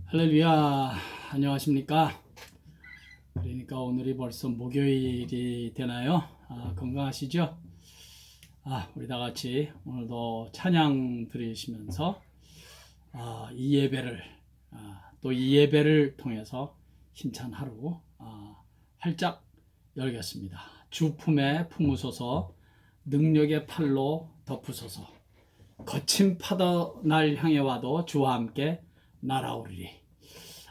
할렐루야, 안녕하십니까? 그러니까 오늘이 벌써 목요일이 되나요? 건강하시죠? 우리 다 같이 오늘도 찬양 드리시면서 이 예배를 또 이 예배를 통해서 힘찬 하루 활짝 열겠습니다. 주 품에 품으소서, 능력의 팔로 덮으소서. 거친 파도 날 향해 와도 주와 함께 날아오르리.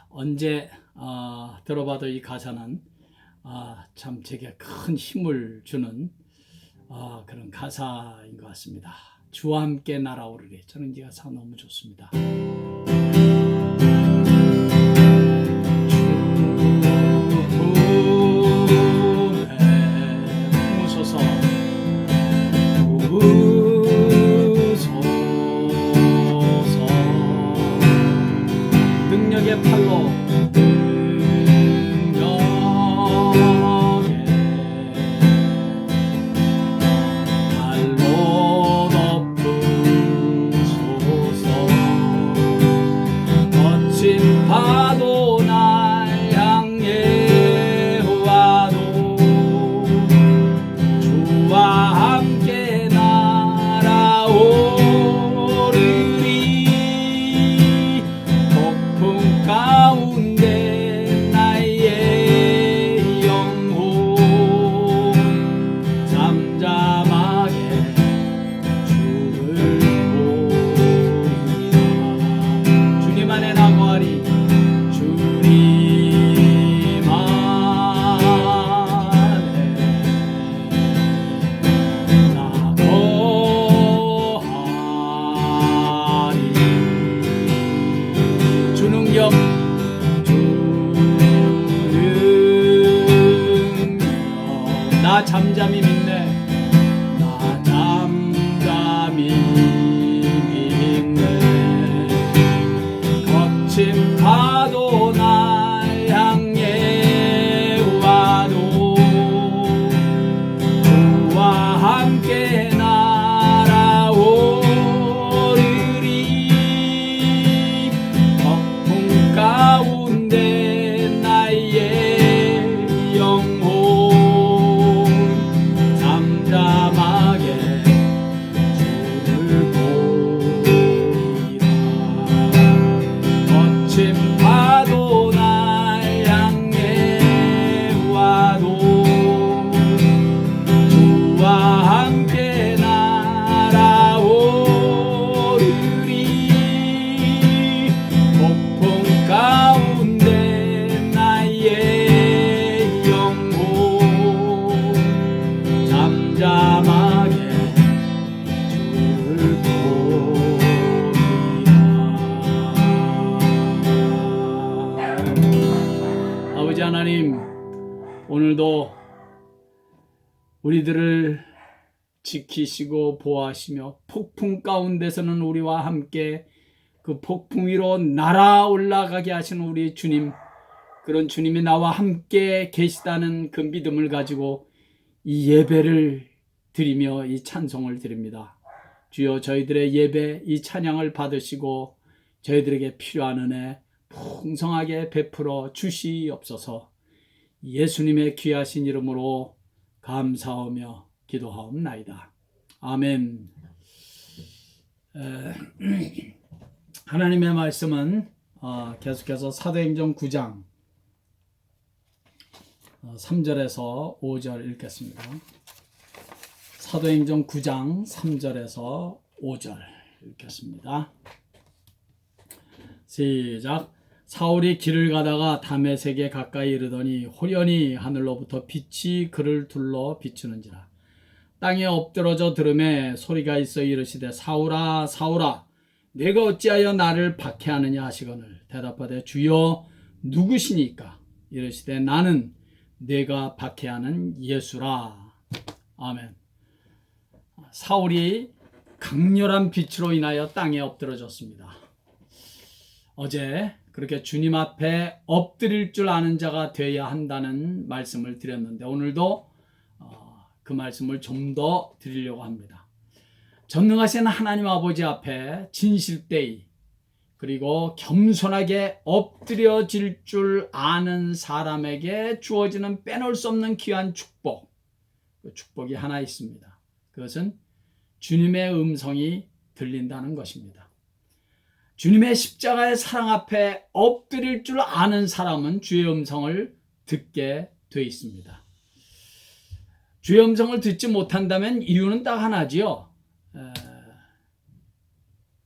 언제 들어봐도 이 가사는 참 제게 큰 힘을 주는 그런 가사인 것 같습니다. 주와 함께 날아오르리. 저는 이 가사 너무 좋습니다. 능력의 팔로 덮으소서. 거친 파도 날 향해 와도 주와 함께 날아오르리. 폭풍 가운데 나의 영혼 잠잠하게 주를 보리라. 주님 안에 나거하리. 주님 안에 나거하리. 주 능력 나 잠잠히 믿네. 나 잠잠히 믿네. 거친 파도 날 향해 와도 주와 함께 날아오르리. 폭풍 가운데 나의 영혼 잠잠하게 주를 보리라. 거친 파도 날 향해 와도 주와 함께 날아오르리. 폭풍 가운데 나의 영혼 잠잠하게 주를 보리라. 아버지 하나님, 오늘도 우리들을 지키시고 보호하시며 폭풍 가운데서는 우리와 함께 그 폭풍 위로 날아 올라가게 하시는 우리 주님, 그런 주님이 나와 함께 계시다는 그 믿음을 가지고 이 예배를 드리며 이 찬송을 드립니다. 주여, 저희들의 예배, 이 찬양을 받으시고 저희들에게 필요한 은혜 풍성하게 베풀어 주시옵소서. 예수님의 귀하신 이름으로 감사하며 기도하옵나이다. 아멘. 하나님의 말씀은 계속해서 사도행전 9장 3절에서 5절 읽겠습니다. 사도행전 9장 3절에서 5절 읽겠습니다. 시작. 사울이 길을 가다가 다메섹에 가까이 이르더니 호련히 하늘로부터 빛이 그를 둘러 비추는지라. 땅에 엎드러져 들음에 소리가 있어 이르시되 사울아 사울아 내가 어찌하여 나를 박해하느냐 하시거늘 대답하되 주여 누구시니까? 이르시되 나는 내가 박해하는 예수라. 아멘. 사울이 강렬한 빛으로 인하여 땅에 엎드러졌습니다. 어제 그렇게 주님 앞에 엎드릴 줄 아는 자가 되어야 한다는 말씀을 드렸는데 오늘도 그 말씀을 좀 더 드리려고 합니다. 전능하신 하나님 아버지 앞에 진실되이 그리고 겸손하게 엎드려질 줄 아는 사람에게 주어지는 빼놓을 수 없는 귀한 축복. 그 축복이 하나 있습니다. 그것은 주님의 음성이 들린다는 것입니다. 주님의 십자가의 사랑 앞에 엎드릴 줄 아는 사람은 주의 음성을 듣게 돼 있습니다. 주의 음성을 듣지 못한다면 이유는 딱 하나지요.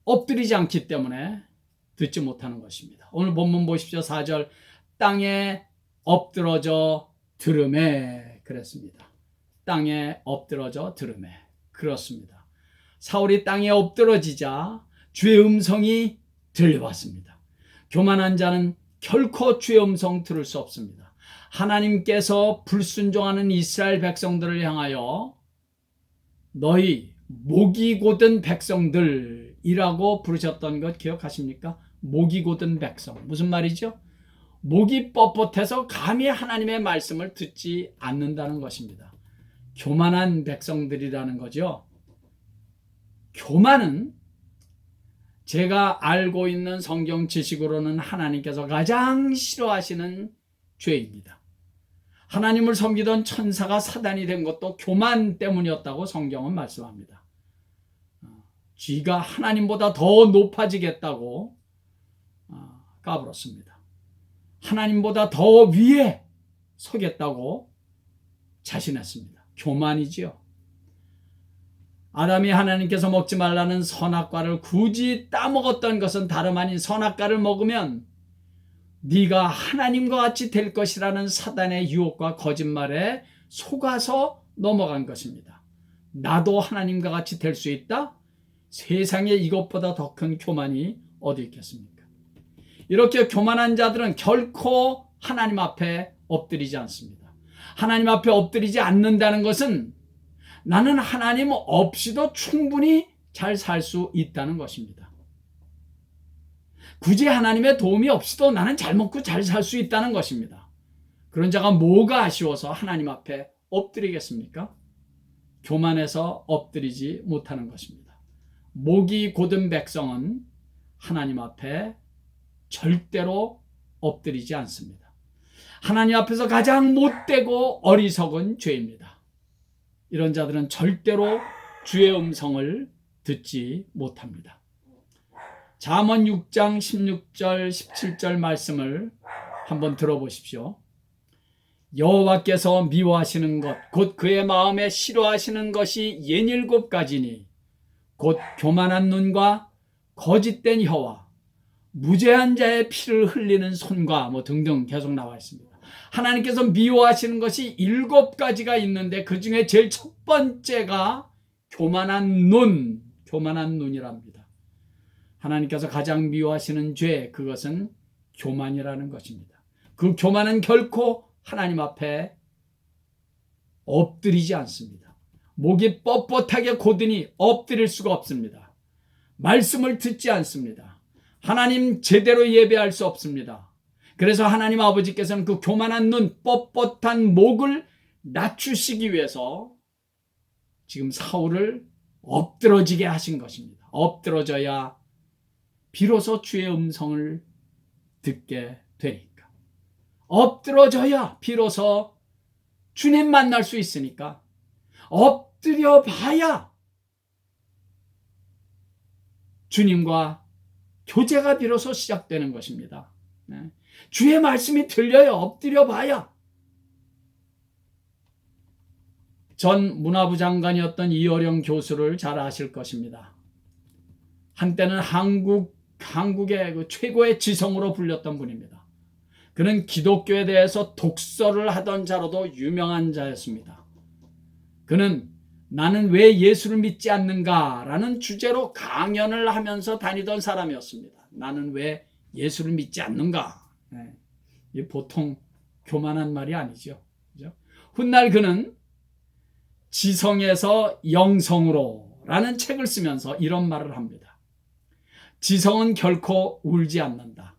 엎드리지 않기 때문에 듣지 못하는 것입니다. 오늘 본문 보십시오. 4절 땅에 엎드러져 들으매 그랬습니다. 땅에 엎드러져 들으매 그렇습니다. 사울이 땅에 엎드러지자 주의 음성이 들려왔습니다. 교만한 자는 결코 주의 음성 들을 수 없습니다. 하나님께서 불순종하는 이스라엘 백성들을 향하여 너희 목이 곧은 백성들이라고 부르셨던 것 기억하십니까? 목이 곧은 백성. 무슨 말이죠? 목이 뻣뻣해서 감히 하나님의 말씀을 듣지 않는다는 것입니다. 교만한 백성들이라는 거죠. 교만은 제가 알고 있는 성경 지식으로는 하나님께서 가장 싫어하시는 죄입니다. 하나님을 섬기던 천사가 사단이 된 것도 교만 때문이었다고 성경은 말씀합니다. 쥐가 하나님보다 더 높아지겠다고 까불었습니다. 하나님보다 더 위에 서겠다고 자신했습니다. 교만이지요. 아담이 하나님께서 먹지 말라는 선악과를 굳이 따먹었던 것은 다름 아닌 선악과를 먹으면 네가 하나님과 같이 될 것이라는 사단의 유혹과 거짓말에 속아서 넘어간 것입니다. 나도 하나님과 같이 될 수 있다? 세상에 이것보다 더 큰 교만이 어디 있겠습니까? 이렇게 교만한 자들은 결코 하나님 앞에 엎드리지 않습니다. 하나님 앞에 엎드리지 않는다는 것은 나는 하나님 없이도 충분히 잘 살 수 있다는 것입니다. 굳이 하나님의 도움이 없이도 나는 잘 먹고 잘 살 수 있다는 것입니다. 그런 자가 뭐가 아쉬워서 하나님 앞에 엎드리겠습니까? 교만해서 엎드리지 못하는 것입니다. 목이 곧은 백성은 하나님 앞에 절대로 엎드리지 않습니다. 하나님 앞에서 가장 못되고 어리석은 죄입니다. 이런 자들은 절대로 주의 음성을 듣지 못합니다. 잠언 6장 16절 17절 말씀을 한번 들어보십시오. 여호와께서 미워하시는 것 곧 그의 마음에 싫어하시는 것이 67가지니 곧 교만한 눈과 거짓된 혀와 무죄한 자의 피를 흘리는 손과 등등 계속 나와 있습니다. 하나님께서 미워하시는 것이 7가지가 있는데 그 중에 제일 첫 번째가 교만한 눈이랍니다. 하나님께서 가장 미워하시는 죄, 그것은 교만이라는 것입니다. 그 교만은 결코 하나님 앞에 엎드리지 않습니다. 목이 뻣뻣하게 곧으니 엎드릴 수가 없습니다. 말씀을 듣지 않습니다. 하나님 제대로 예배할 수 없습니다. 그래서 하나님 아버지께서는 그 교만한 눈, 뻣뻣한 목을 낮추시기 위해서 지금 사울을 엎드러지게 하신 것입니다. 엎드러져야 비로소 주의 음성을 듣게 되니까. 엎드러져야 비로소 주님 만날 수 있으니까. 엎드려 봐야 주님과 교제가 비로소 시작되는 것입니다. 주의 말씀이 들려요. 엎드려 봐야. 전 문화부 장관이었던 이어령 교수를 잘 아실 것입니다. 한때는 한국의 그 최고의 지성으로 불렸던 분입니다. 그는 기독교에 대해서 독서를 하던 자로도 유명한 자였습니다. 그는 나는 왜 예수를 믿지 않는가라는 주제로 강연을 하면서 다니던 사람이었습니다. 나는 왜 예수를 믿지 않는가? 이 보통 교만한 말이 아니죠. 그죠? 훗날 그는 지성에서 영성으로라는 책을 쓰면서 이런 말을 합니다. 지성은 결코 울지 않는다.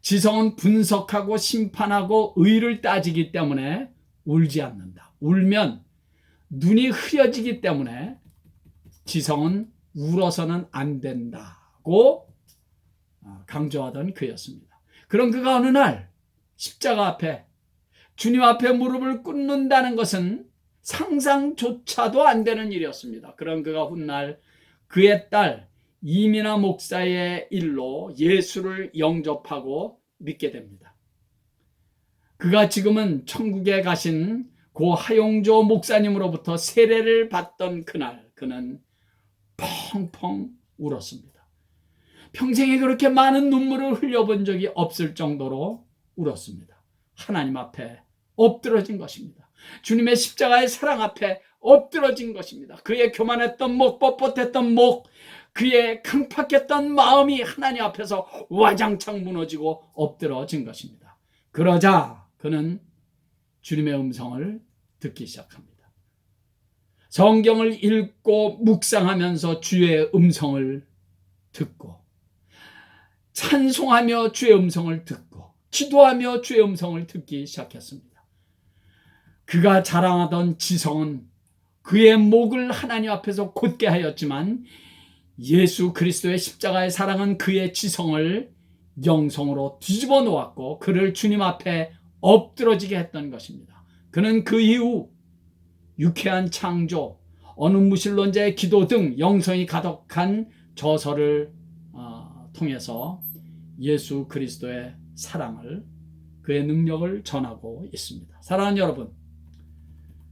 지성은 분석하고 심판하고 의를 따지기 때문에 울지 않는다. 울면 눈이 흐려지기 때문에 지성은 울어서는 안 된다고 강조하던 그였습니다. 그런 그가 어느 날 십자가 앞에 주님 앞에 무릎을 꿇는다는 것은 상상조차도 안 되는 일이었습니다. 그런 그가 훗날 그의 딸 이민아 목사의 일로 예수를 영접하고 믿게 됩니다. 그가 지금은 천국에 가신 고 하용조 목사님으로부터 세례를 받던 그날 그는 펑펑 울었습니다. 평생에 그렇게 많은 눈물을 흘려본 적이 없을 정도로 울었습니다. 하나님 앞에 엎드러진 것입니다. 주님의 십자가의 사랑 앞에 엎드러진 것입니다. 그의 교만했던 목, 뻣뻣했던 목, 그의 강팍했던 마음이 하나님 앞에서 와장창 무너지고 엎드러진 것입니다. 그러자 그는 주님의 음성을 듣기 시작합니다. 성경을 읽고 묵상하면서 주의 음성을 듣고 찬송하며 주의 음성을 듣고 기도하며 주의 음성을 듣기 시작했습니다. 그가 자랑하던 지성은 그의 목을 하나님 앞에서 곧게 하였지만 예수 그리스도의 십자가의 사랑은 그의 지성을 영성으로 뒤집어 놓았고 그를 주님 앞에 엎드러지게 했던 것입니다. 그는 그 이후 유쾌한 창조, 어느 무신론자의 기도 등 영성이 가득한 저서를 통해서 예수 그리스도의 사랑을, 그의 능력을 전하고 있습니다. 사랑하는 여러분,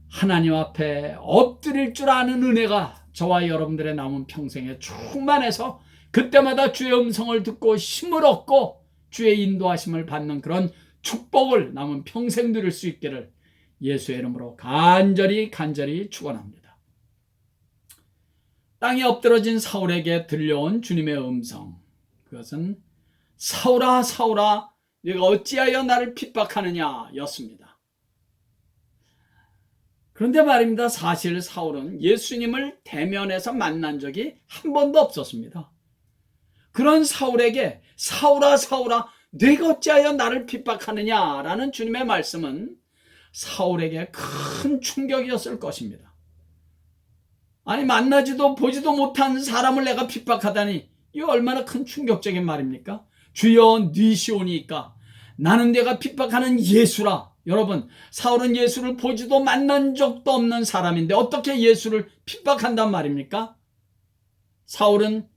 하나님 앞에 엎드릴 줄 아는 은혜가 저와 여러분들의 남은 평생에 충만해서 그때마다 주의 음성을 듣고 힘을 얻고 주의 인도하심을 받는 그런 축복을 남은 평생 누릴 수 있기를 예수의 이름으로 간절히 축원합니다. 땅에 엎드러진 사울에게 들려온 주님의 음성, 그것은 사울아 사울아 네가 어찌하여 나를 핍박하느냐 였습니다. 그런데 말입니다. 사실 사울은 예수님을 대면해서 만난 적이 한 번도 없었습니다. 그런 사울에게 사울아 사울아 네가 어찌하여 나를 핍박하느냐라는 주님의 말씀은 사울에게 큰 충격이었을 것입니다. 아니, 만나지도 보지도 못한 사람을 내가 핍박하다니 이거 얼마나 큰 충격적인 말입니까? 주여 니시오니까 나는 내가 핍박하는 예수라. 여러분, 사울은 예수를 보지도 만난 적도 없는 사람인데 어떻게 예수를 핍박한단 말입니까? 사울은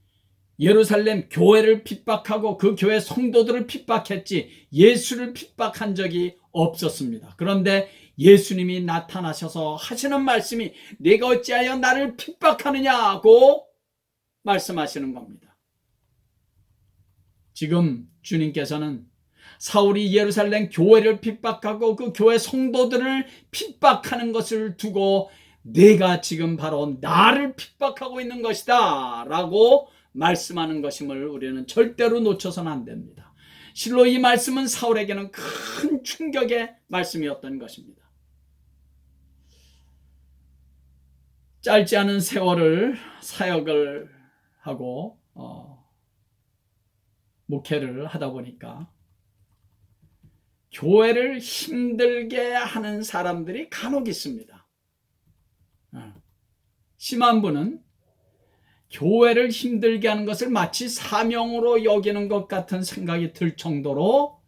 예루살렘 교회를 핍박하고 그 교회 성도들을 핍박했지 예수를 핍박한 적이 없었습니다. 그런데 예수님이 나타나셔서 하시는 말씀이 내가 어찌하여 나를 핍박하느냐고 말씀하시는 겁니다. 지금 주님께서는 사울이 예루살렘 교회를 핍박하고 그 교회 성도들을 핍박하는 것을 두고 내가 지금 바로 나를 핍박하고 있는 것이다 라고 말씀하는 것임을 우리는 절대로 놓쳐서는 안 됩니다. 실로 이 말씀은 사울에게는 큰 충격의 말씀이었던 것입니다. 짧지 않은 세월을 사역을 하고 목회를 하다 보니까 교회를 힘들게 하는 사람들이 간혹 있습니다. 심한 분은 교회를 힘들게 하는 것을 마치 사명으로 여기는 것 같은 생각이 들 정도로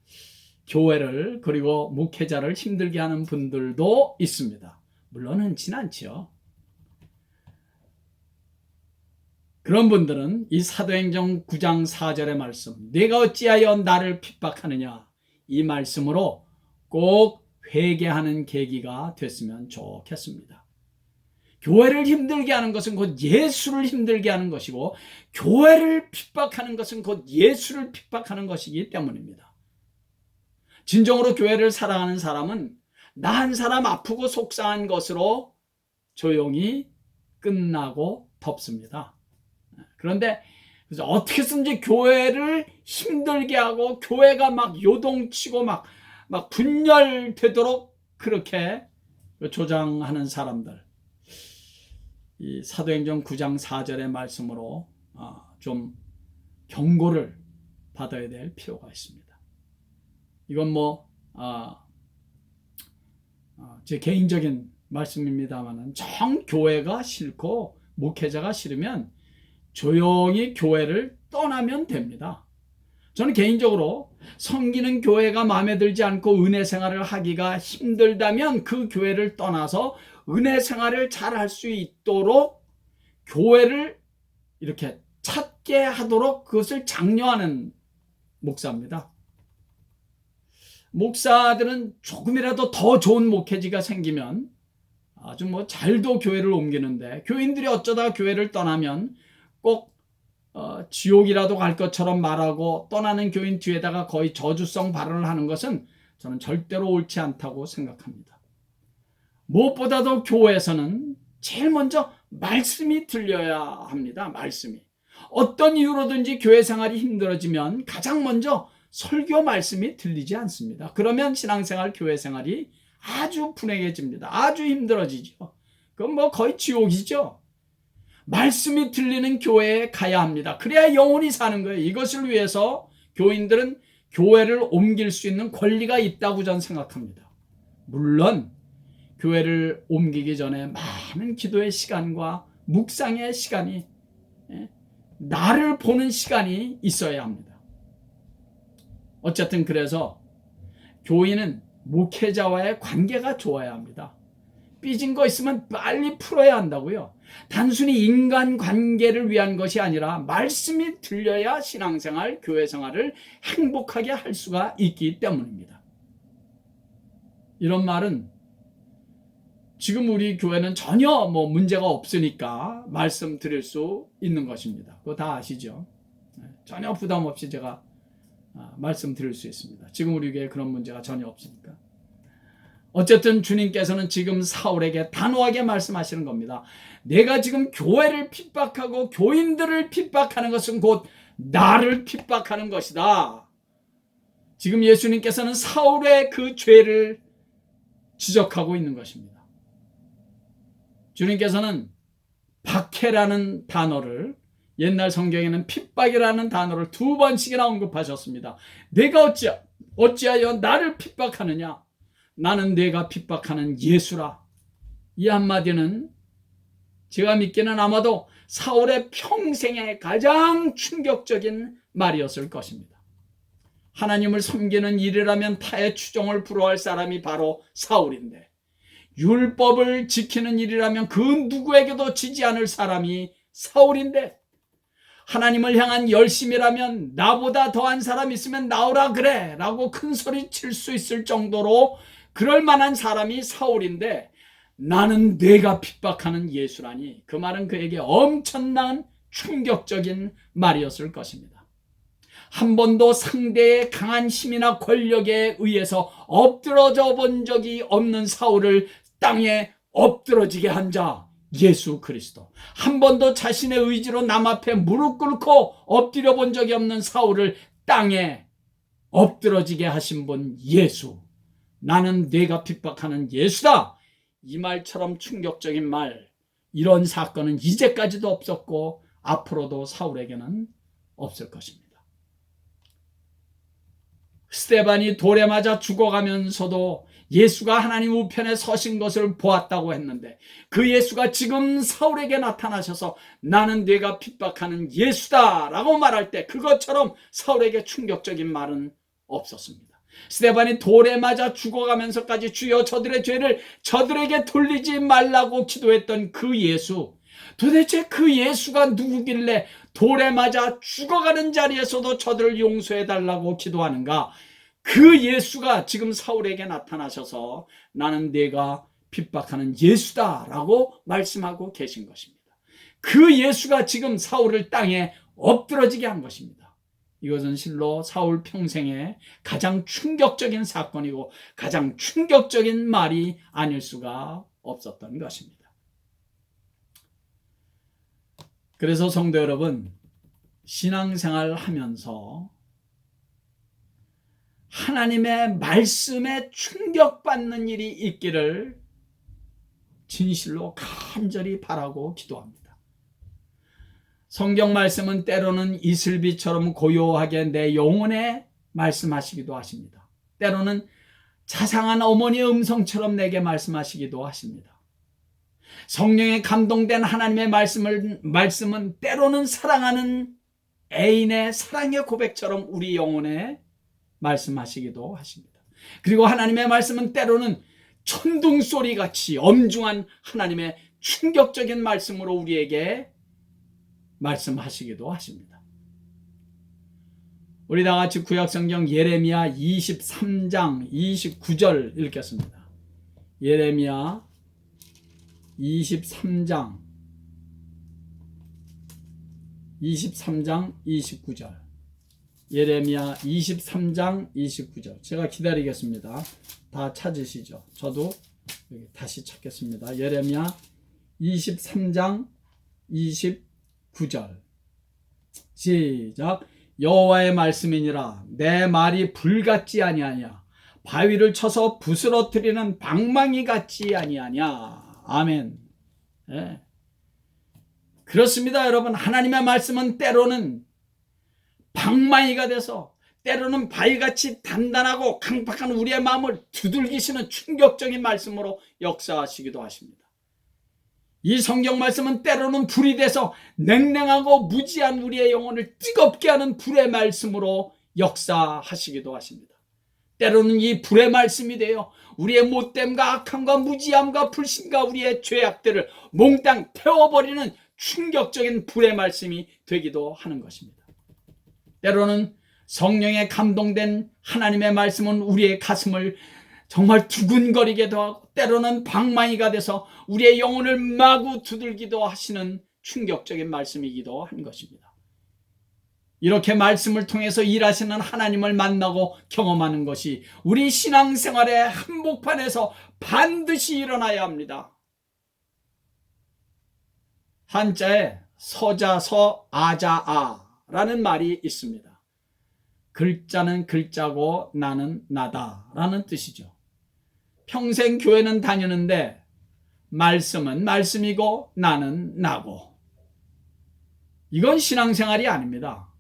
교회를 그리고 목회자를 힘들게 하는 분들도 있습니다. 물론 흔치는 않지요. 그런 분들은 이 사도행전 9장 4절의 말씀 내가 어찌하여 나를 핍박하느냐 이 말씀으로 꼭 회개하는 계기가 됐으면 좋겠습니다. 교회를 힘들게 하는 것은 곧 예수를 힘들게 하는 것이고 교회를 핍박하는 것은 곧 예수를 핍박하는 것이기 때문입니다. 진정으로 교회를 사랑하는 사람은 나 한 사람 아프고 속상한 것으로 조용히 끝나고 덮습니다. 그런데 어떻게든지 교회를 힘들게 하고 교회가 막 요동치고 막 분열되도록 그렇게 조장하는 사람들, 이 사도행전 9장 4절의 말씀으로 좀 경고를 받아야 될 필요가 있습니다. 이건 제 개인적인 말씀입니다만은 정 교회가 싫고 목회자가 싫으면 조용히 교회를 떠나면 됩니다. 저는 개인적으로 섬기는 교회가 마음에 들지 않고 은혜 생활을 하기가 힘들다면 그 교회를 떠나서 은혜 생활을 잘 할 수 있도록 교회를 이렇게 찾게 하도록 그것을 장려하는 목사입니다. 목사들은 조금이라도 더 좋은 목회지가 생기면 아주 잘도 교회를 옮기는데, 교인들이 어쩌다 교회를 떠나면 꼭 지옥이라도 갈 것처럼 말하고 떠나는 교인 뒤에다가 거의 저주성 발언을 하는 것은 저는 절대로 옳지 않다고 생각합니다. 무엇보다도 교회에서는 제일 먼저 말씀이 들려야 합니다. 말씀이. 어떤 이유로든지 교회 생활이 힘들어지면 가장 먼저 설교 말씀이 들리지 않습니다. 그러면 신앙생활, 교회 생활이 아주 불행해집니다. 아주 힘들어지죠. 그건 거의 지옥이죠. 말씀이 들리는 교회에 가야 합니다. 그래야 영혼이 사는 거예요. 이것을 위해서 교인들은 교회를 옮길 수 있는 권리가 있다고 저는 생각합니다. 물론 교회를 옮기기 전에 많은 기도의 시간과 묵상의 시간이, 나를 보는 시간이 있어야 합니다. 어쨌든 그래서 교인은 목회자와의 관계가 좋아야 합니다. 삐진 거 있으면 빨리 풀어야 한다고요. 단순히 인간관계를 위한 것이 아니라 말씀이 들려야 신앙생활, 교회생활을 행복하게 할 수가 있기 때문입니다. 이런 말은 지금 우리 교회는 전혀 문제가 없으니까 말씀드릴 수 있는 것입니다. 그거 다 아시죠? 전혀 부담 없이 제가 말씀드릴 수 있습니다. 지금 우리 교회에 그런 문제가 전혀 없으니까. 어쨌든 주님께서는 지금 사울에게 단호하게 말씀하시는 겁니다. 내가 지금 교회를 핍박하고 교인들을 핍박하는 것은 곧 나를 핍박하는 것이다. 지금 예수님께서는 사울의 그 죄를 지적하고 있는 것입니다. 주님께서는 박해라는 단어를, 옛날 성경에는 핍박이라는 단어를 2번씩이나 언급하셨습니다. 내가 어찌하여 나를 핍박하느냐? 나는 내가 핍박하는 예수라. 이 한마디는 제가 믿기는 아마도 사울의 평생의 가장 충격적인 말이었을 것입니다. 하나님을 섬기는 일이라면 타의 추종을 불허할 사람이 바로 사울인데, 율법을 지키는 일이라면 그 누구에게도 지지 않을 사람이 사울인데, 하나님을 향한 열심이라면 나보다 더한 사람 있으면 나오라 그래 라고 큰 소리 칠 수 있을 정도로 그럴 만한 사람이 사울인데, 나는 내가 핍박하는 예수라니, 그 말은 그에게 엄청난 충격적인 말이었을 것입니다. 한 번도 상대의 강한 힘이나 권력에 의해서 엎드러져 본 적이 없는 사울을 땅에 엎드러지게 한 자, 예수 그리스도. 한 번도 자신의 의지로 남 앞에 무릎 꿇고 엎드려 본 적이 없는 사울을 땅에 엎드러지게 하신 분, 예수. 나는 내가 핍박하는 예수다. 이 말처럼 충격적인 말, 이런 사건은 이제까지도 없었고 앞으로도 사울에게는 없을 것입니다. 스데반이 돌에 맞아 죽어가면서도 예수가 하나님 우편에 서신 것을 보았다고 했는데, 그 예수가 지금 사울에게 나타나셔서 나는 네가 핍박하는 예수다 라고 말할 때 그것처럼 사울에게 충격적인 말은 없었습니다. 스데반이 돌에 맞아 죽어가면서까지 주여 저들의 죄를 저들에게 돌리지 말라고 기도했던 그 예수, 도대체 그 예수가 누구길래 돌에 맞아 죽어가는 자리에서도 저들을 용서해달라고 기도하는가? 그 예수가 지금 사울에게 나타나셔서 나는 네가 핍박하는 예수다 라고 말씀하고 계신 것입니다. 그 예수가 지금 사울을 땅에 엎드러지게 한 것입니다. 이것은 실로 사울 평생에 가장 충격적인 사건이고 가장 충격적인 말이 아닐 수가 없었던 것입니다. 그래서 성도 여러분, 신앙생활 하면서 하나님의 말씀에 충격받는 일이 있기를 진실로 간절히 바라고 기도합니다. 성경 말씀은 때로는 이슬비처럼 고요하게 내 영혼에 말씀하시기도 하십니다. 때로는 자상한 어머니의 음성처럼 내게 말씀하시기도 하십니다. 성령에 감동된 하나님의 말씀은 때로는 사랑하는 애인의 사랑의 고백처럼 우리 영혼에 말씀하시기도 하십니다. 그리고 하나님의 말씀은 때로는 천둥소리같이 엄중한 하나님의 충격적인 말씀으로 우리에게 말씀하시기도 하십니다. 우리 다 같이 구약성경 예레미야 23장 29절 읽겠습니다. 예레미야 23장 29절. 예레미야 23장 29절. 제가 기다리겠습니다. 다 찾으시죠? 저도 여기 다시 찾겠습니다. 예레미야 23장 29절. 시작. 여호와의 말씀이니라. 내 말이 불같지 아니하냐. 바위를 쳐서 부스러뜨리는 방망이 같지 아니하냐. 아멘. 네. 그렇습니다, 여러분. 하나님의 말씀은 때로는 방망이가 돼서, 때로는 바위같이 단단하고 강팍한 우리의 마음을 두들기시는 충격적인 말씀으로 역사하시기도 하십니다. 이 성경 말씀은 때로는 불이 돼서 냉랭하고 무지한 우리의 영혼을 뜨겁게 하는 불의 말씀으로 역사하시기도 하십니다. 때로는 이 불의 말씀이 되어 우리의 못됨과 악함과 무지함과 불신과 우리의 죄악들을 몽땅 태워버리는 충격적인 불의 말씀이 되기도 하는 것입니다. 때로는 성령에 감동된 하나님의 말씀은 우리의 가슴을 정말 두근거리게도 하고, 때로는 방망이가 돼서 우리의 영혼을 마구 두들기도 하시는 충격적인 말씀이기도 한 것입니다. 이렇게 말씀을 통해서 일하시는 하나님을 만나고 경험하는 것이 우리 신앙생활의 한복판에서 반드시 일어나야 합니다. 한자에 서자서 아자아라는 말이 있습니다. 글자는 글자고 나는 나다라는 뜻이죠. 평생 교회는 다니는데 말씀은 말씀이고 나는 나고, 이건 신앙생활이 아닙니다.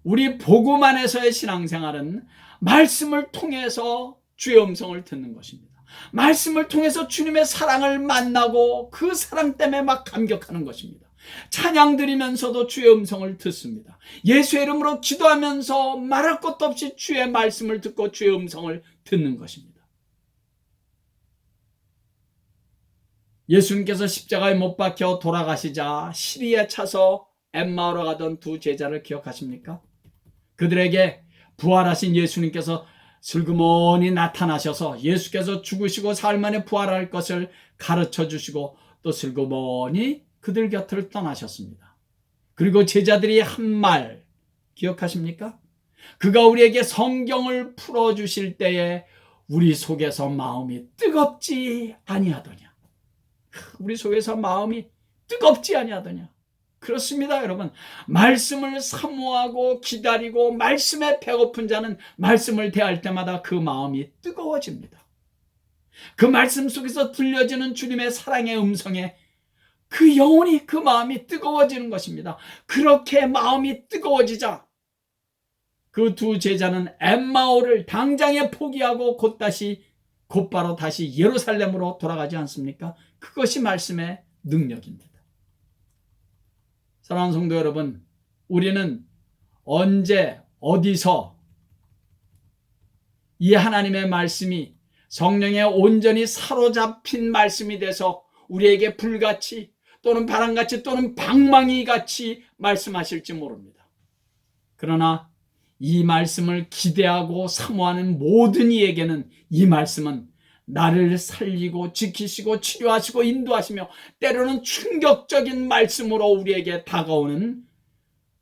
우리 복음 안에서의 신앙생활은 말씀을 통해서 주의 음성을 듣는 것입니다. 말씀을 통해서 주님의 사랑을 만나고 그 사랑 때문에 막 감격하는 것입니다. 찬양 드리면서도 주의 음성을 듣습니다. 예수의 이름으로 기도하면서 말할 것도 없이 주의 말씀을 듣고 주의 음성을 듣는 것입니다. 예수님께서 십자가에 못 박혀 돌아가시자 시리에 차서 엠마오로 가던 두 제자를 기억하십니까? 그들에게 부활하신 예수님께서 슬그머니 나타나셔서 예수께서 죽으시고 사흘 만에 부활할 것을 가르쳐 주시고 또 슬그머니 그들 곁을 떠나셨습니다. 그리고 제자들이 한 말 기억하십니까? 그가 우리에게 성경을 풀어주실 때에 우리 속에서 마음이 뜨겁지 아니하더냐. 우리 속에서 마음이 뜨겁지 아니하더냐. 그렇습니다, 여러분. 말씀을 사모하고 기다리고 말씀에 배고픈 자는 말씀을 대할 때마다 그 마음이 뜨거워집니다. 그 말씀 속에서 들려지는 주님의 사랑의 음성에 그 영혼이, 그 마음이 뜨거워지는 것입니다. 그렇게 마음이 뜨거워지자 그 두 제자는 엠마오를 당장에 포기하고 곧바로 다시 예루살렘으로 돌아가지 않습니까? 그것이 말씀의 능력입니다. 사랑하는 성도 여러분, 우리는 언제 어디서 이 하나님의 말씀이 성령에 온전히 사로잡힌 말씀이 돼서 우리에게 불같이 또는 바람같이 또는 방망이같이 말씀하실지 모릅니다. 그러나 이 말씀을 기대하고 사모하는 모든 이에게는 이 말씀은 나를 살리고 지키시고 치료하시고 인도하시며 때로는 충격적인 말씀으로 우리에게 다가오는,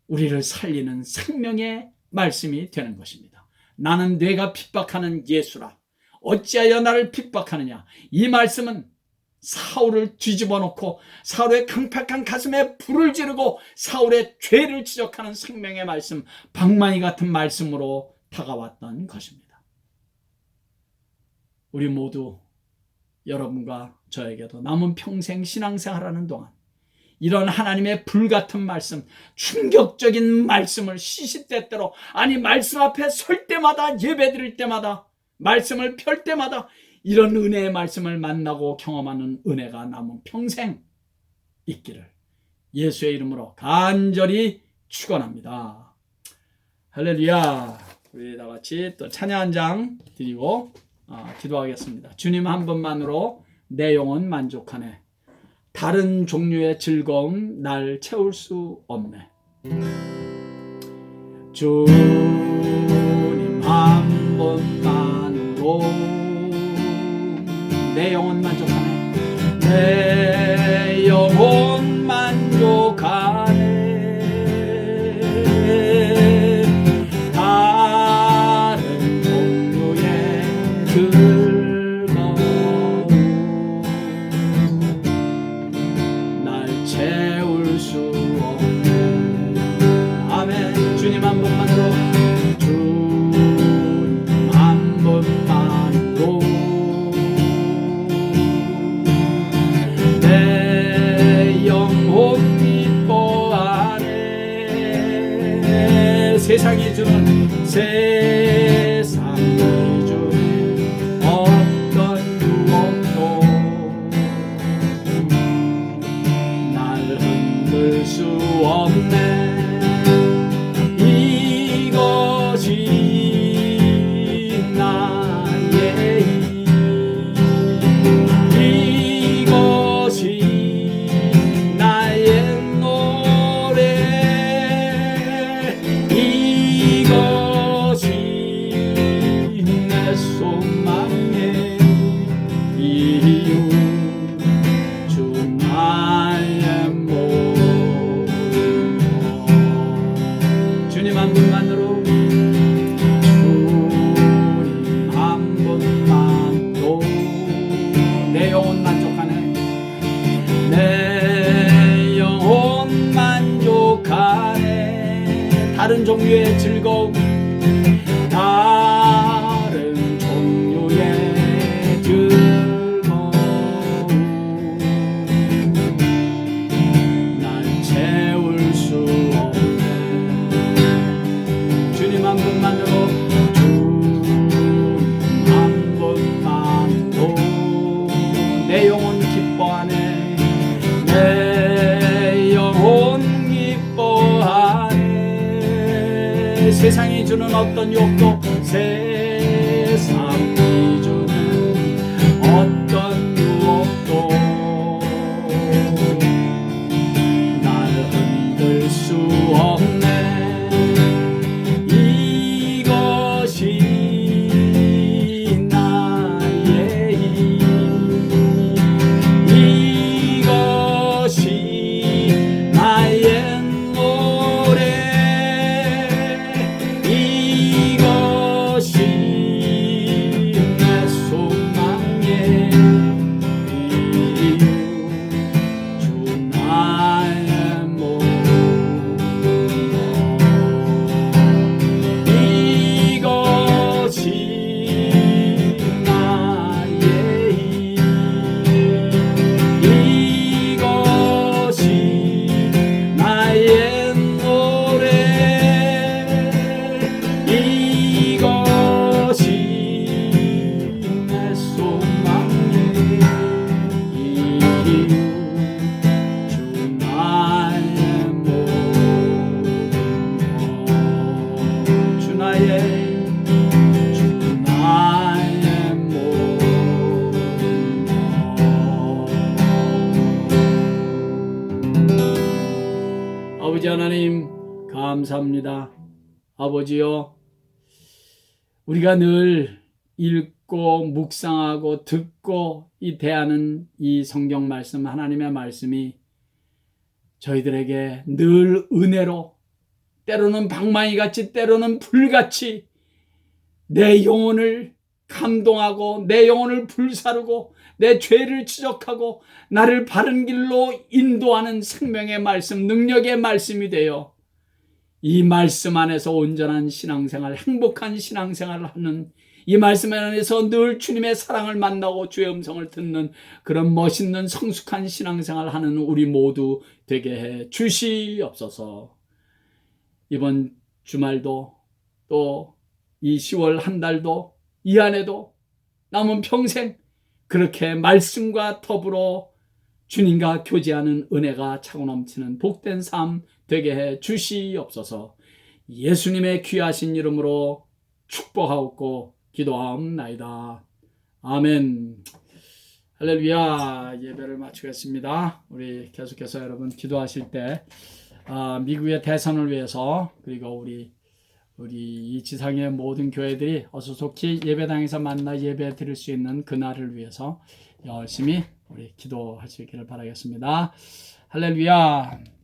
우리를 살리는 생명의 말씀이 되는 것입니다. 나는 네가 핍박하는 예수라. 어찌하여 나를 핍박하느냐. 이 말씀은 사울을 뒤집어 놓고 사울의 강팍한 가슴에 불을 지르고 사울의 죄를 지적하는 생명의 말씀, 방망이 같은 말씀으로 다가왔던 것입니다. 우리 모두, 여러분과 저에게도 남은 평생 신앙생활하는 동안 이런 하나님의 불같은 말씀, 충격적인 말씀을 시시때때로, 아니 말씀 앞에 설 때마다, 예배 드릴 때마다, 말씀을 펼 때마다 이런 은혜의 말씀을 만나고 경험하는 은혜가 남은 평생 있기를 예수의 이름으로 간절히 축원합니다. 할렐루야. 우리 다 같이 또 찬양 한 장 드리고 기도하겠습니다. 주님 한 분만으로 내 영혼 만족하네. 다른 종류의 즐거움 날 채울 수 없네. 주님 한 분만으로 내 영혼 만족하네. 내 영혼 만족하네. 다른 종류의 즐거움 날 채울 수 없네. 아멘. 주님 한 분만으로, 주님 한 분만으로 내 영혼 기뻐하네. 세상이 주는 어떤 유혹도 날 흔들 수 없네. 이것이 나의 이것이 나의 노래. 이것이 내 소망의 이유. 주 나의 모든 것. 주님 한 분만으로, 주님 한 분만으로 내 영혼 만족하네. 내 영혼 만족하네. 다른 종류의 즐거움, 다른 종류의 즐거움 날 채울 수 없네. 주님 한 분만으로, 주님 한 분만으로 내 영혼 기뻐하네. 내 영혼 기뻐하네. 세상이 주는 어떤 욕도, 세상이 주는 어떤 유혹도 날 흔들 수 없네. 이것이 나의 이것이 나의 노래. 이것이 내 소망의 이유. 주 나의 모든 것. 이것이 나의 이것이 나의 노래. 이것이 내 소망의 이유. 주 나의 모든 것. 주 나의 모든 것. 아버지 하나님 감사합니다. 아버지요, 우리가 늘 읽고 묵상하고 듣고 이 대하는 이 성경 말씀, 하나님의 말씀이 저희들에게 늘 은혜로, 때로는 방망이같이 때로는 불같이 내 영혼을 감동하고 내 영혼을 불사르고 내 죄를 지적하고 나를 바른 길로 인도하는 생명의 말씀, 능력의 말씀이 되어 이 말씀 안에서 온전한 신앙생활, 행복한 신앙생활을 하는, 이 말씀 안에서 늘 주님의 사랑을 만나고 주의 음성을 듣는 그런 멋있는 성숙한 신앙생활을 하는 우리 모두 되게 해 주시옵소서. 이번 주말도 또 이 10월 한 달도 이 안에도 남은 평생 그렇게 말씀과 더불어 주님과 교제하는 은혜가 차고 넘치는 복된 삶 되게 해 주시옵소서. 예수님의 귀하신 이름으로 축복하옵고 기도하옵나이다. 아멘. 할렐루야. 예배를 마치겠습니다. 우리 계속해서 여러분 기도하실 때 미국의 대선을 위해서, 그리고 우리 이 지상의 모든 교회들이 어수속히 예배당에서 만나 예배 드릴 수 있는 그날을 위해서 열심히 우리 기도하시기를 바라겠습니다. 할렐루야.